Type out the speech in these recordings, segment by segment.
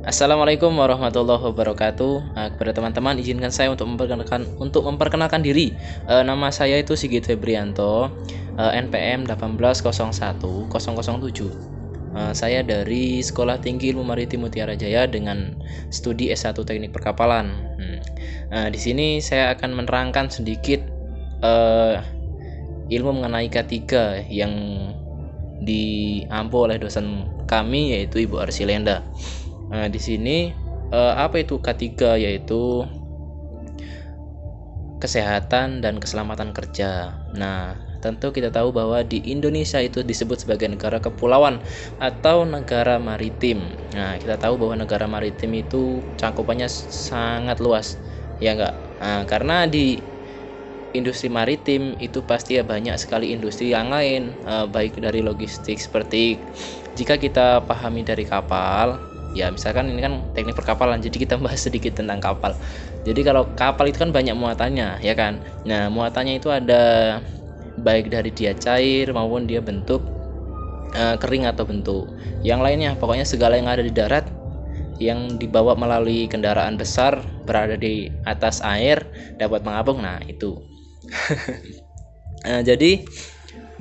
Assalamualaikum warahmatullahi wabarakatuh. Kepada teman-teman, izinkan saya untuk memperkenalkan diri. Nama saya itu Sigit Febrianto, NPM 1801007. Saya dari Sekolah Tinggi Ilmu Maritim Mutiara Jaya dengan studi S1 Teknik Perkapalan. Di sini saya akan menerangkan sedikit uh, ilmu mengenai K3 yang diampu oleh dosen kami, yaitu Ibu Arsilenda. Di sini apa itu K3, yaitu kesehatan dan keselamatan kerja. Nah, tentu kita tahu bahwa di Indonesia itu disebut sebagai negara kepulauan atau negara maritim. Nah, kita tahu bahwa negara maritim itu cakupannya sangat luas, ya enggak? Nah, karena di industri maritim itu pasti ya banyak sekali industri yang lain, baik dari logistik, seperti jika kita pahami dari kapal, ya misalkan ini kan teknik perkapalan, jadi kita bahas sedikit tentang kapal. Jadi kalau kapal itu kan banyak muatannya, ya kan. Nah, muatannya itu ada baik dari dia cair maupun dia bentuk kering atau bentuk yang lainnya. Pokoknya segala yang ada di darat yang dibawa melalui kendaraan besar berada di atas air dapat mengapung. Nah, itu. Jadi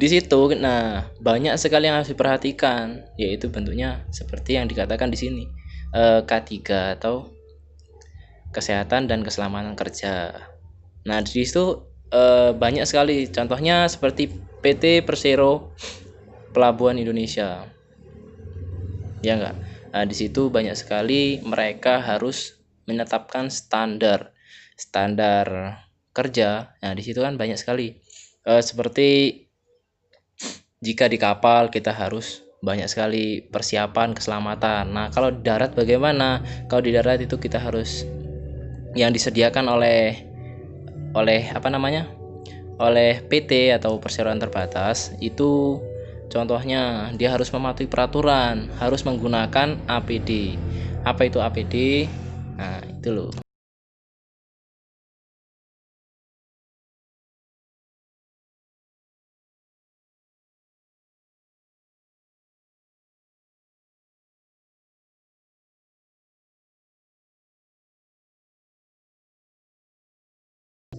di situ, banyak sekali yang harus diperhatikan, yaitu bentuknya seperti yang dikatakan di sini, K3 atau kesehatan dan keselamatan kerja. Nah, di situ banyak sekali contohnya, seperti PT Persero Pelabuhan Indonesia, ya enggak. Nah, di situ banyak sekali mereka harus menetapkan standar kerja. Nah, di situ kan banyak sekali, seperti jika di kapal kita harus banyak sekali persiapan keselamatan. Nah, kalau di darat bagaimana? Kalau di darat itu kita harus yang disediakan oleh apa namanya? Oleh PT atau perseroan terbatas itu, contohnya dia harus mematuhi peraturan, harus menggunakan APD. Apa itu APD? Nah, itu loh.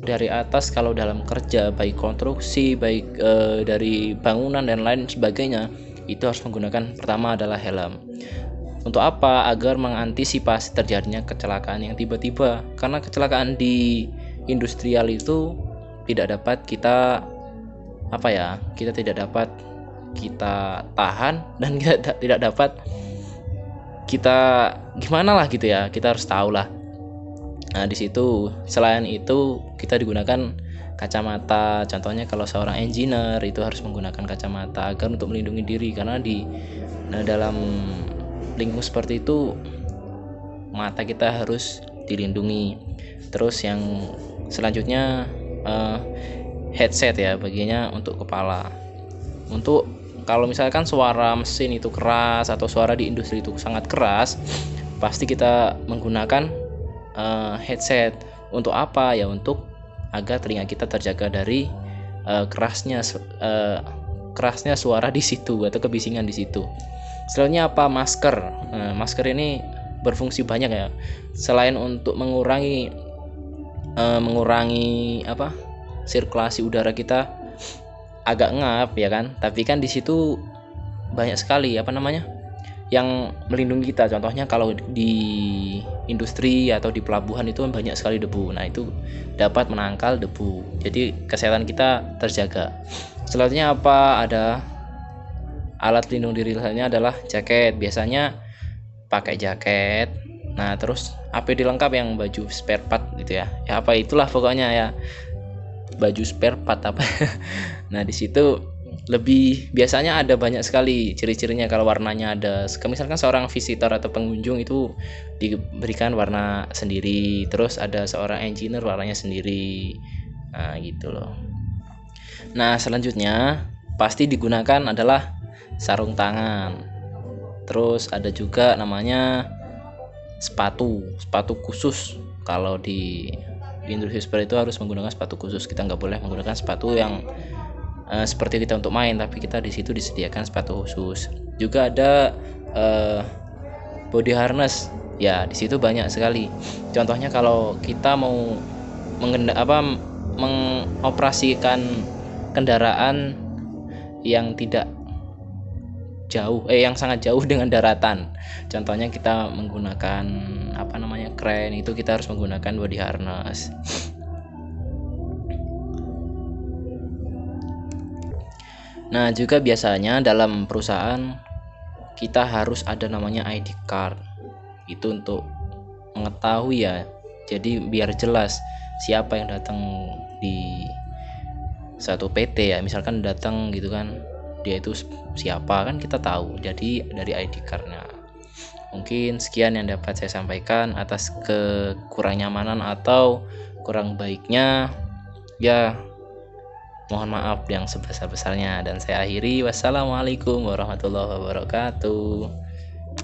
Dari atas, kalau dalam kerja baik konstruksi, baik dari bangunan dan lain sebagainya, itu harus menggunakan, pertama adalah helm. Untuk apa? Agar mengantisipasi terjadinya kecelakaan yang tiba-tiba, karena kecelakaan di industrial itu tidak dapat kita kita tidak dapat kita tahan, dan kita tidak dapat kita gimana lah gitu ya, kita harus tahu lah. Nah, di situ selain itu kita digunakan kacamata. Contohnya kalau seorang engineer itu harus menggunakan kacamata agar untuk melindungi diri, karena dalam lingkungan seperti itu mata kita harus dilindungi. Terus yang selanjutnya headset ya, bagiannya untuk kepala. Untuk kalau misalkan suara mesin itu keras atau suara di industri itu sangat keras, pasti kita menggunakan headset. Untuk apa ya? Untuk agar telinga kita terjaga dari kerasnya suara di situ atau kebisingan di situ. Selanjutnya apa? Masker. Masker ini berfungsi banyak ya. Selain untuk mengurangi sirkulasi udara kita agak ngap, ya kan, tapi kan di situ banyak sekali yang melindungi kita. Contohnya kalau di industri atau di pelabuhan itu banyak sekali debu. Nah, itu dapat menangkal debu, jadi kesehatan kita terjaga. Selanjutnya apa? Ada alat pelindung diri lainnya adalah jaket. Biasanya pakai jaket. Nah, terus APD lengkap yang baju spare part gitu ya. Ya apa itulah pokoknya ya, baju spare part apa. Nah, di situ lebih biasanya ada banyak sekali ciri-cirinya. Kalau warnanya ada, misalkan seorang visitor atau pengunjung itu diberikan warna sendiri, terus ada seorang engineer warnanya sendiri. Nah, gitu loh. Nah, selanjutnya pasti digunakan adalah sarung tangan. Terus ada juga namanya sepatu khusus. Kalau di industri seperti itu harus menggunakan sepatu khusus. Kita nggak boleh menggunakan sepatu yang seperti kita untuk main, tapi kita di situ disediakan sepatu khusus. Juga ada body harness Ya, di situ banyak sekali. Contohnya kalau kita mau mengoperasikan kendaraan yang tidak yang sangat jauh dengan daratan. Contohnya kita menggunakan kren, itu kita harus menggunakan body harness. Nah, juga biasanya dalam perusahaan kita harus ada namanya ID card. Itu untuk mengetahui ya. Jadi biar jelas siapa yang datang di satu PT ya. Misalkan datang gitu kan, dia itu siapa kan kita tahu. Jadi dari ID card-nya. Mungkin sekian yang dapat saya sampaikan. Atas kekurang nyamanan atau kurang baiknya ya mohon maaf yang sebesar-besarnya, dan saya akhiri. Wassalamualaikum warahmatullahi wabarakatuh.